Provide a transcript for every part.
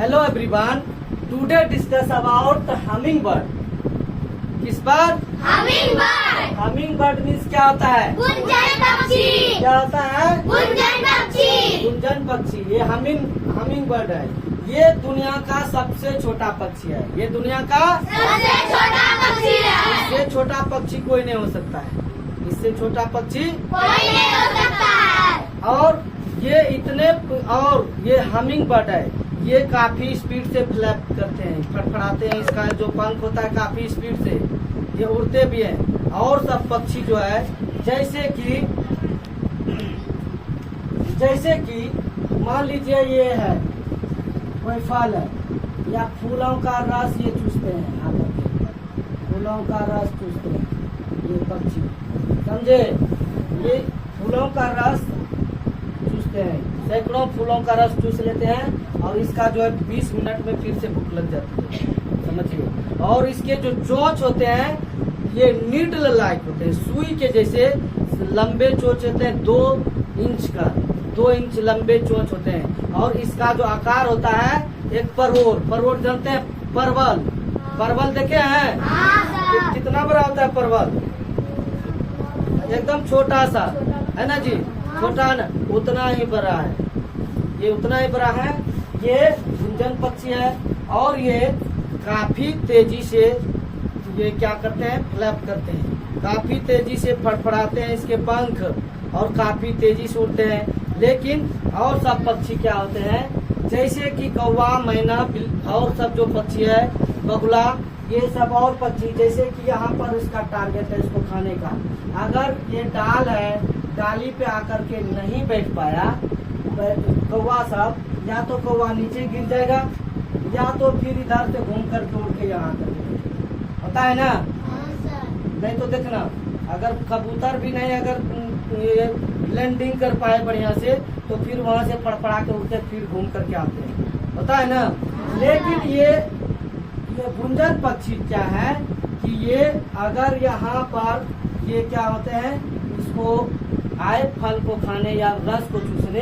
Hello everyone, today discuss about humming bird. किस पर? Humming bird. Humming bird means क्या होता है? गुंजन पक्षी। क्या होता है? गुंजन पक्षी। गुंजन पक्षी। ये हमिंग बर्ड है। ये दुनिया का सबसे छोटा पक्षी है। ये दुनिया का सबसे छोटा पक्षी है। इससे छोटा पक्षी कोई नहीं हो सकता है। इससे छोटा पक्षी कोई नहीं हो सकता है। और ये हमिंग बर्ड है। ये काफी स्पीड से फ्लैप करते हैं, फड़फड़ाते हैं। इसका जो पंख होता है काफी स्पीड से ये उड़ते भी हैं। और सब पक्षी जो है जैसे कि मान लीजिए ये है कोई फल है या फूलों का रस ये चूसते हैं। आकर के फूलों का रस चूसते हैं ये पक्षी, समझे? ये फूलों का रस चूसते हैं, सैकड़ों फूलों का रस चूस लेते हैं और इसका जो है 20 मिनट में फिर से भूख लग जाती है, समझिए। और इसके जो चोंच होते हैं ये नीडल लाइक होते हैं, सुई के जैसे लंबे चोंच होते हैं। 2 इंच लंबे चोंच होते हैं। और इसका जो आकार होता है एक परवल जानते हैं? परवल देखे हैं? कितना बड़ा होता है परवल? एकदम छोटा सा है ना जी, छोटा ना, उतना ही बड़ा है। ये उतना ही बड़ा है। ये गुंजन पक्षी है और ये काफी तेजी से ये क्या करते हैं? फ्लैप करते हैं। काफी तेजी से फड़फड़ाते हैं इसके पंख और काफी तेजी से उड़ते हैं। लेकिन और सब पक्षी क्या होते हैं जैसे कि कौवा, मैना और सब जो पक्षी है, बगुला, ये सब और पक्षी जैसे कि यहाँ पर इसका टारगेट है इसको खाने का। अगर ये डाल है, डाली पे आकर के नहीं बैठ पाया कौवा सब, या तो कौवा नीचे गिर जाएगा या तो फिर इधर से घूम कर तोड़ के यहाँ कर होता है ना। नहीं तो देखना, अगर कबूतर भी नहीं अगर लैंडिंग कर पाए बढ़िया से तो फिर वहां से फड़फड़ा के उठते फिर घूम करके आते हैं, होता है ना। लेकिन ये गुंजन पक्षी क्या है कि ये अगर यहाँ पर ये क्या होते हैं, इसको आए फल को खाने या रस को चूसने,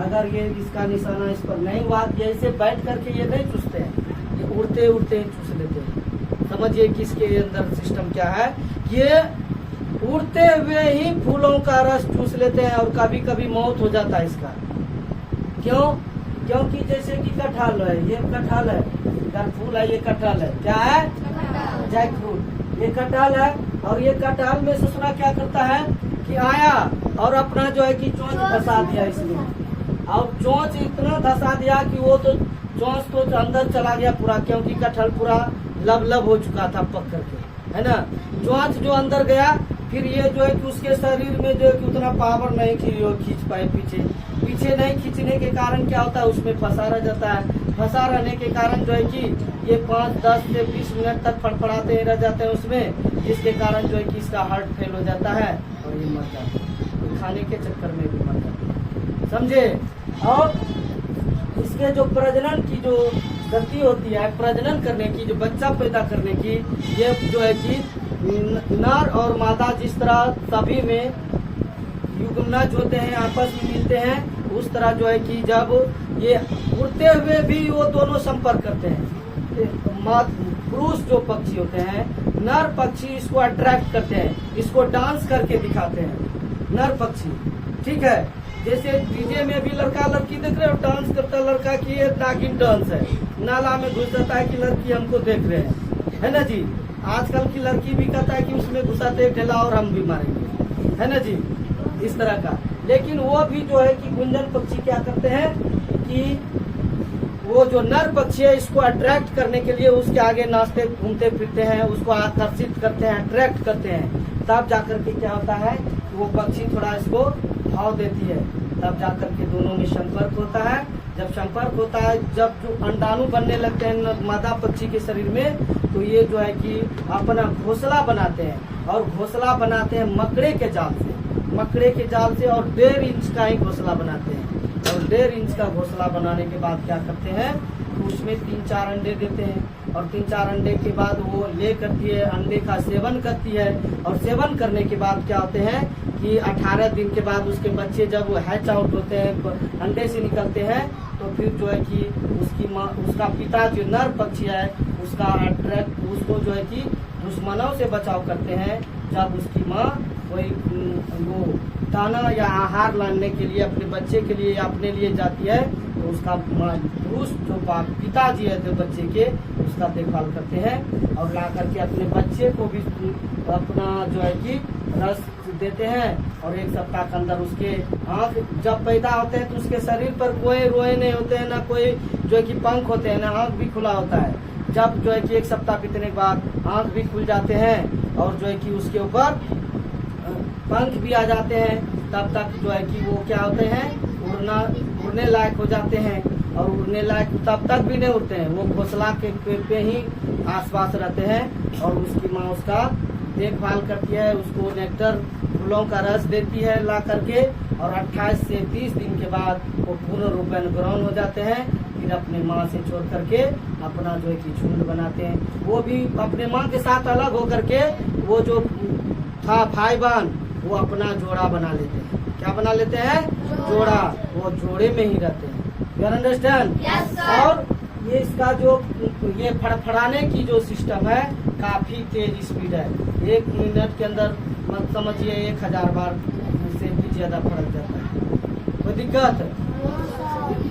अगर ये इसका निशाना इस पर नहीं हुआ, जैसे बैठ करके ये नहीं चूसते हैं, ये उड़ते उड़ते चूस लेते हैं। समझिए कि इसके अंदर सिस्टम क्या है। ये उड़ते हुए ही फूलों का रस चूस लेते हैं और कभी कभी मौत हो जाता है इसका। क्यों? क्योंकि जैसे कि कटहल है, ये कटहल है, फूल है, ये कटहल है। क्या है? Jackfruit. ये कटहल है और ये कटहल में ससुरा क्या करता है कि आया और अपना जो है कि चोंच धसा दिया इसमें, और चोंच इतना धसा दिया कि वो तो चोंच तो अंदर चला गया पूरा, क्योंकि कटहल पूरा लब हो चुका था पक करके, है ना। चोंच जो अंदर गया, फिर ये जो है कि उसके शरीर में जो है कि उतना पावर नहीं खींच पाए पीछे नहीं खींचने के कारण क्या होता है, उसमें फंसा रह जाता है। फंसा रहने के कारण जो है कि ये 5, 10 से 20 मिनट तक फड़फड़ाते ही रह जाते हैं उसमें, जिसके कारण जो है कि इसका हार्ट फेल हो जाता है और ये मर जाता है। खाने के चक्कर में भी मर जाता है, समझे। और इसके जो प्रजनन की जो गति होती है, प्रजनन करने की, जो बच्चा पैदा करने की, ये जो है कि नर और मादा जिस तरह सभी में युग्मनज होते हैं, आपस में मिलते हैं, उस तरह जो है कि जब ये उड़ते हुए भी वो दोनों संपर्क करते हैं। पुरुष जो पक्षी होते हैं, नर पक्षी इसको अट्रैक्ट करते हैं, इसको डांस करके दिखाते हैं नर पक्षी, ठीक है। जैसे डीजे में भी लड़का लड़की देख रहे हो डांस करता है, लड़का की ये नागिन डांस है, नाला में घुस जाता है कि लड़की हमको देख रहे हैं, है ना जी। आजकल की लड़की भी कहता है कि उसमें घुसाते ठेला और हम भी मारेंगे, है ना जी, इस तरह का। लेकिन वो भी जो है कि गुंजन पक्षी क्या करते हैं कि वो जो नर पक्षी है इसको अट्रैक्ट करने के लिए उसके आगे नाचते घूमते फिरते हैं, उसको आकर्षित करते हैं, अट्रैक्ट करते हैं। तब जाकर के क्या होता है, वो पक्षी थोड़ा इसको भाव देती है, तब जाकर के दोनों में संपर्क होता है। जब संपर्क होता है, जब जो अंडाणु बनने लगते हैं मादा पक्षी के शरीर में, तो ये जो है कि अपना घोंसला बनाते हैं, और घोंसला बनाते हैं मकड़े के जाल से, और 1.5 इंच का ही घोंसला बनाते हैं। और 1.5 इंच का घोंसला बनाने के बाद क्या करते हैं, तो उसमें 3-4 अंडे देते हैं, और 3-4 अंडे के बाद वो ले करती है, अंडे का सेवन करती है, और सेवन करने के बाद क्या होते हैं कि 18 दिन के बाद उसके बच्चे जब हैच आउट होते हैं, अंडे से निकलते हैं, तो और फिर जो है कि उसकी माँ, उसका पिता जो नर पक्षी है उसका अट्रैक्ट, उसको जो है कि दुश्मनों से बचाव करते हैं। जब उसकी माँ कोई वो दाना या आहार लाने के लिए अपने बच्चे के लिए या अपने लिए जाती है, तो उसका पुरुष जो पिताजी है जो बच्चे के, उसका देखभाल करते हैं और ला करके अपने बच्चे को भी अपना जो है कि रस देते हैं। और 1 सप्ताह के अंदर उसके आँख जब पैदा होते हैं तो उसके शरीर पर कोई रोए नहीं होते हैं, ना कोई जो है कि पंख होते हैं, ना आँख भी खुला होता है। जब जो है कि 1 सप्ताह बीतने के बाद आँख भी खुल जाते हैं और जो है कि उसके ऊपर पंख भी आ जाते हैं, तब तक जो है कि वो क्या होते हैं, उड़ने लायक हो जाते हैं। और उड़ने लायक तब तक भी नहीं उड़ते हैं, वो घोंसला के पे ही आसपास रहते हैं। और उसकी माँ उसका देखभाल करती है, उसको नेक्टर फूलों का रस देती है ला करके। और 28 से 30 दिन के बाद वो पूर्ण रूप में ग्रहण हो जाते हैं। फिर अपने माँ से छोड़ करके अपना जो है कि झुंड बनाते हैं। वो भी अपने माँ के साथ अलग होकर के वो जो था भाईबान, वो अपना जोड़ा बना लेते हैं। क्या बना लेते हैं? जोड़ा। वो जोड़े में ही रहते हैं। You understand? Yes, sir. और ये इसका जो ये फड़फड़ाने की जो सिस्टम है काफी तेज स्पीड है। 1 मिनट के अंदर मत समझिए 1000 बार से भी ज्यादा फड़क जाता है। कोई दिक्कत?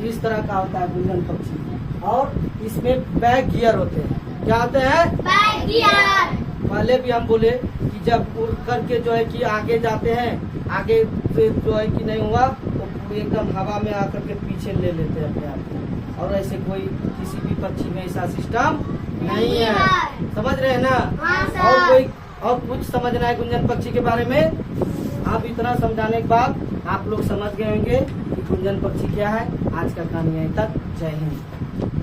इस तरह का होता है गुंजन पक्षी। और इसमें बैक गियर होते हैं। क्या होते हैं? Back gear. पहले भी हम बोले कि जब उड़ करके जो है कि आगे जाते हैं, आगे से जो है कि नहीं हुआ तो एकदम हवा में आकर के पीछे ले लेते हैं अपने आप। और ऐसे कोई किसी भी पक्षी में ऐसा सिस्टम नहीं है। समझ रहे हैं ना? हाँ, सर। और कोई और कुछ समझना है गुंजन पक्षी के बारे में? आप इतना समझाने के बाद आप लोग समझ गए होंगे कि गुंजन पक्षी क्या है। आज का कहानी यहीं तक। जय हिंद।